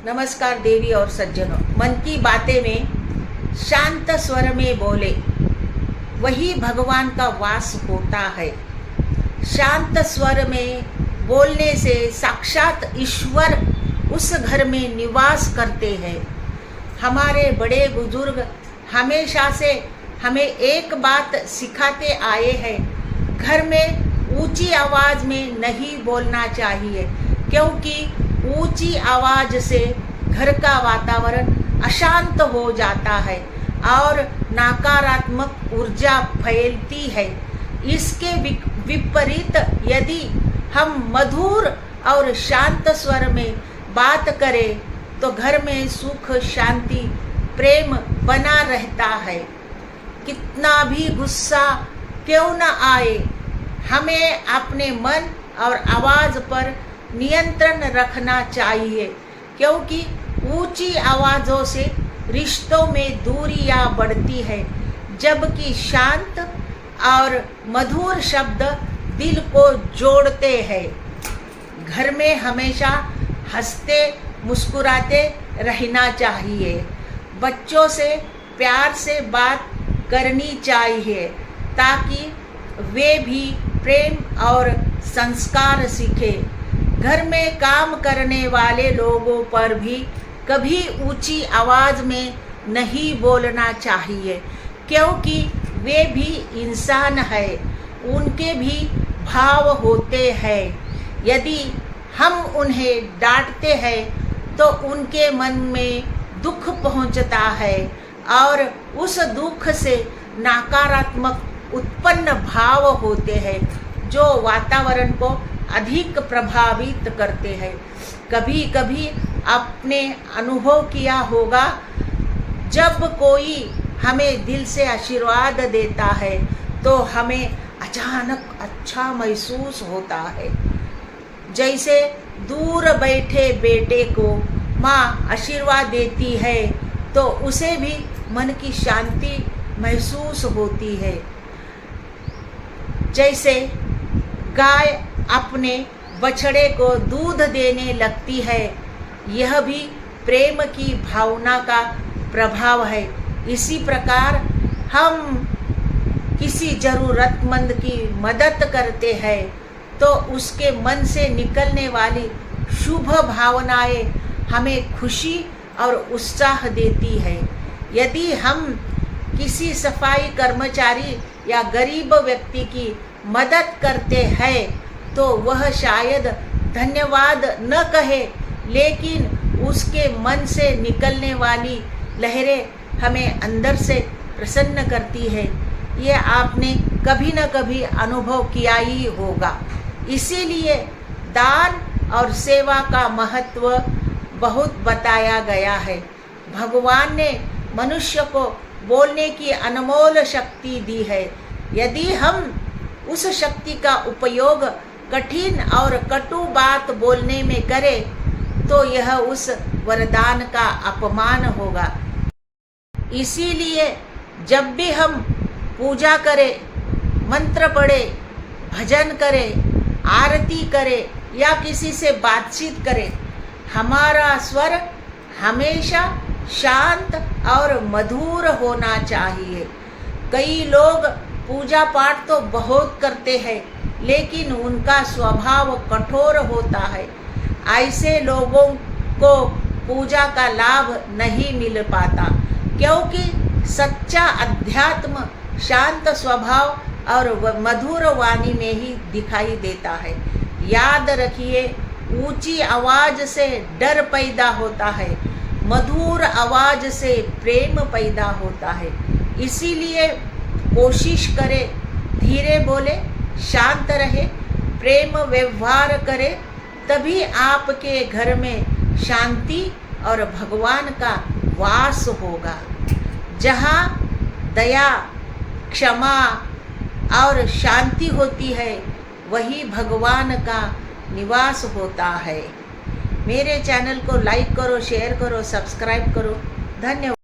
नमस्कार देवी और सज्जनों। मन की बातें में शांत स्वर में बोले वही भगवान का वास होता है। शांत स्वर में बोलने से साक्षात ईश्वर उस घर में निवास करते हैं। हमारे बड़े बुजुर्ग हमेशा से हमें एक बात सिखाते आए हैं, घर में ऊंची आवाज़ में नहीं बोलना चाहिए, क्योंकि ऊंची आवाज़ से घर का वातावरण अशांत हो जाता है और नकारात्मक ऊर्जा फैलती है। इसके विपरीत यदि हम मधुर और शांत स्वर में बात करें तो घर में सुख, शांति, प्रेम बना रहता है। कितना भी गुस्सा क्यों न आए, हमें अपने मन और आवाज़ पर नियंत्रण रखना चाहिए, क्योंकि ऊंची आवाज़ों से रिश्तों में दूरियां बढ़ती है, जबकि शांत और मधुर शब्द दिल को जोड़ते हैं। घर में हमेशा हंसते मुस्कुराते रहना चाहिए। बच्चों से प्यार से बात करनी चाहिए ताकि वे भी प्रेम और संस्कार सीखें। घर में काम करने वाले लोगों पर भी कभी ऊंची आवाज़ में नहीं बोलना चाहिए, क्योंकि वे भी इंसान हैं, उनके भी भाव होते हैं। यदि हम उन्हें डांटते हैं तो उनके मन में दुख पहुंचता है और उस दुख से नकारात्मक उत्पन्न भाव होते हैं जो वातावरण को अधिक प्रभावित करते हैं। कभी कभी आपने अनुभव किया होगा, जब कोई हमें दिल से आशीर्वाद देता है तो हमें अचानक अच्छा महसूस होता है। जैसे दूर बैठे बेटे को माँ आशीर्वाद देती है तो उसे भी मन की शांति महसूस होती है। जैसे गाय अपने बछड़े को दूध देने लगती है, यह भी प्रेम की भावना का प्रभाव है। इसी प्रकार हम किसी ज़रूरतमंद की मदद करते हैं तो उसके मन से निकलने वाली शुभ भावनाएं हमें खुशी और उत्साह देती है। यदि हम किसी सफाई कर्मचारी या गरीब व्यक्ति की मदद करते हैं तो वह शायद धन्यवाद न कहे, लेकिन उसके मन से निकलने वाली लहरें हमें अंदर से प्रसन्न करती है। ये आपने कभी न कभी अनुभव किया ही होगा। इसीलिए दान और सेवा का महत्व बहुत बताया गया है। भगवान ने मनुष्य को बोलने की अनमोल शक्ति दी है। यदि हम उस शक्ति का उपयोग कठिन और कटु बात बोलने में करें तो यह उस वरदान का अपमान होगा। इसीलिए जब भी हम पूजा करें, मंत्र पढ़ें, भजन करें, आरती करें या किसी से बातचीत करें, हमारा स्वर हमेशा शांत और मधुर होना चाहिए। कई लोग पूजा पाठ तो बहुत करते हैं, लेकिन उनका स्वभाव कठोर होता है। ऐसे लोगों को पूजा का लाभ नहीं मिल पाता, क्योंकि सच्चा अध्यात्म शांत स्वभाव और मधुर वाणी में ही दिखाई देता है। याद रखिए, ऊंची आवाज़ से डर पैदा होता है, मधुर आवाज़ से प्रेम पैदा होता है। इसीलिए कोशिश करें, धीरे बोले, शांत रहे, प्रेम व्यवहार करें, तभी आपके घर में शांति और भगवान का वास होगा। जहाँ दया, क्षमा और शांति होती है, वही भगवान का निवास होता है। मेरे चैनल को लाइक करो, शेयर करो, सब्सक्राइब करो। धन्यवाद।